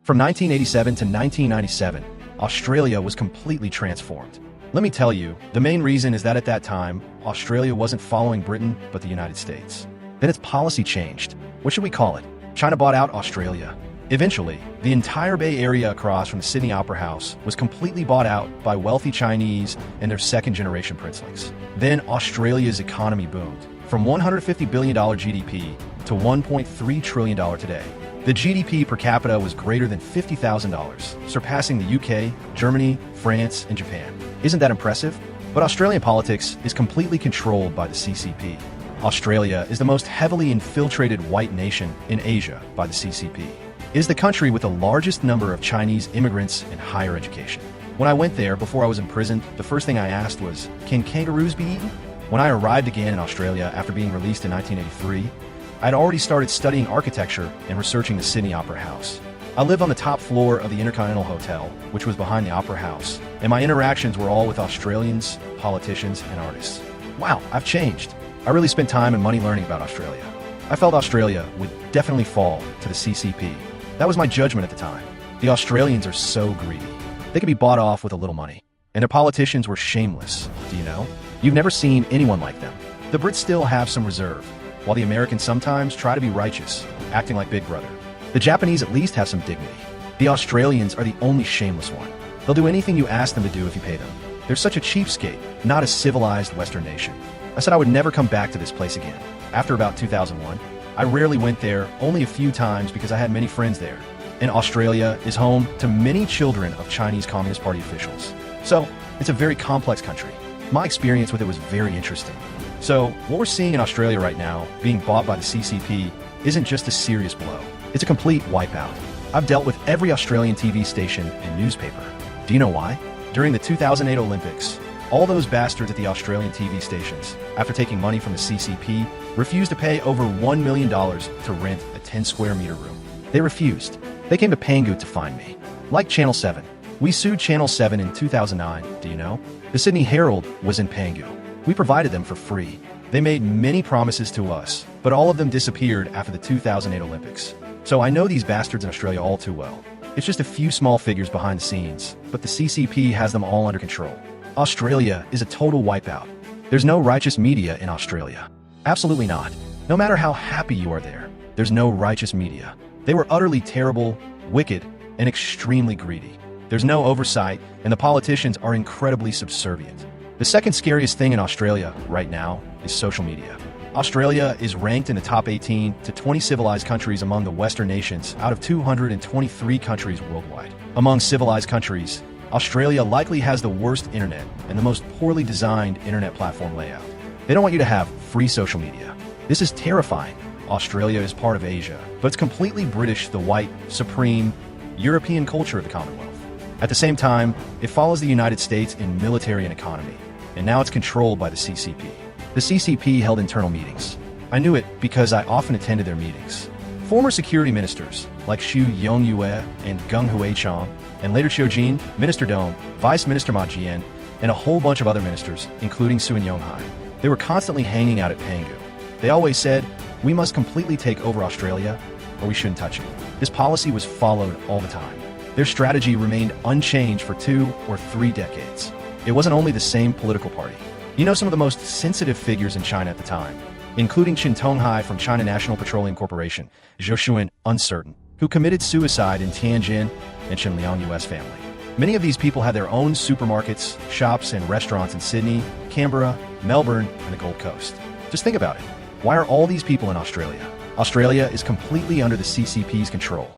From 1987 to 1997, Australia was completely transformed. Let me tell you, the main reason is that at that time, Australia wasn't following Britain, but the United States. Then its policy changed. What should we call it? China bought out Australia. Eventually, the entire Bay Area across from the Sydney Opera House was completely bought out by wealthy Chinese and their second-generation princelings. Then Australia's economy boomed, from $150 billion GDP to $1.3 trillion today. The GDP per capita was greater than $50,000, surpassing the UK, Germany, France, and Japan. Isn't that impressive? But Australian politics is completely controlled by the CCP. Australia is the most heavily infiltrated white nation in Asia by the CCP. It is the country with the largest number of Chinese immigrants in higher education. When I went there before I was imprisoned, the first thing I asked was, can kangaroos be eaten? When I arrived again in Australia after being released in 1983, I'd already started studying architecture and researching the Sydney Opera House. I lived on the top floor of the Intercontinental Hotel, which was behind the Opera House, and my interactions were all with Australians, politicians, and artists. Wow, I've changed. I really spent time and money learning about Australia. I felt Australia would definitely fall to the CCP. That was my judgment at the time. The Australians are so greedy. They could be bought off with a little money. And their politicians were shameless, do you know? You've never seen anyone like them. The Brits still have some reserve, while the Americans sometimes try to be righteous, acting like Big Brother. The Japanese at least have some dignity. The Australians are the only shameless one. They'll do anything you ask them to do if you pay them. They're such a cheapskate, not a civilized Western nation. I said I would never come back to this place again. After about 2001, I rarely went there, only a few times because I had many friends there. And Australia is home to many children of Chinese Communist Party officials. So, it's a very complex country. My experience with it was very interesting. So, what we're seeing in Australia right now, being bought by the CCP, isn't just a serious blow. It's a complete wipeout. I've dealt with every Australian TV station and newspaper. Do you know why? During the 2008 Olympics, all those bastards at the Australian TV stations, after taking money from the CCP, refused to pay over $1 million to rent a 10 square meter room. They refused. They came to Pangu to find me. Like Channel 7. We sued Channel 7 in 2009, do you know? The Sydney Herald was in Pangu. We provided them for free. They made many promises to us, but all of them disappeared after the 2008 Olympics. So I know these bastards in Australia all too well. It's just a few small figures behind the scenes, but the CCP has them all under control. Australia is a total wipeout. There's no righteous media in Australia. Absolutely not. No matter how happy you are there, there's no righteous media. They were utterly terrible, wicked, and extremely greedy. There's no oversight, and the politicians are incredibly subservient. The second scariest thing in Australia right now is social media. Australia is ranked in the top 18 to 20 civilized countries among the Western nations out of 223 countries worldwide. Among civilized countries, Australia likely has the worst internet and the most poorly designed internet platform layout. They don't want you to have free social media. This is terrifying. Australia is part of Asia, but it's completely British, the white, supreme, European culture of the Commonwealth. At the same time, it follows the United States in military and economy, and now it's controlled by the CCP. The CCP held internal meetings. I knew it because I often attended their meetings. Former security ministers like Xu Yongyue and Gung Huichong, and later Qiu Jin, Minister Dong, Vice Minister Ma Jian, and a whole bunch of other ministers, including Suan Yonghai. They were constantly hanging out at Pangu. They always said, we must completely take over Australia, or we shouldn't touch it. This policy was followed all the time. Their strategy remained unchanged for 2 or 3 decades. It wasn't only the same political party. You know some of the most sensitive figures in China at the time, including Qin Tonghai from China National Petroleum Corporation, Zhou Shuan, uncertain, who committed suicide in Tianjin, and Chen Liang U.S. family. Many of these people had their own supermarkets, shops, and restaurants in Sydney, Canberra, Melbourne, and the Gold Coast. Just think about it. Why are all these people in Australia? Australia is completely under the CCP's control.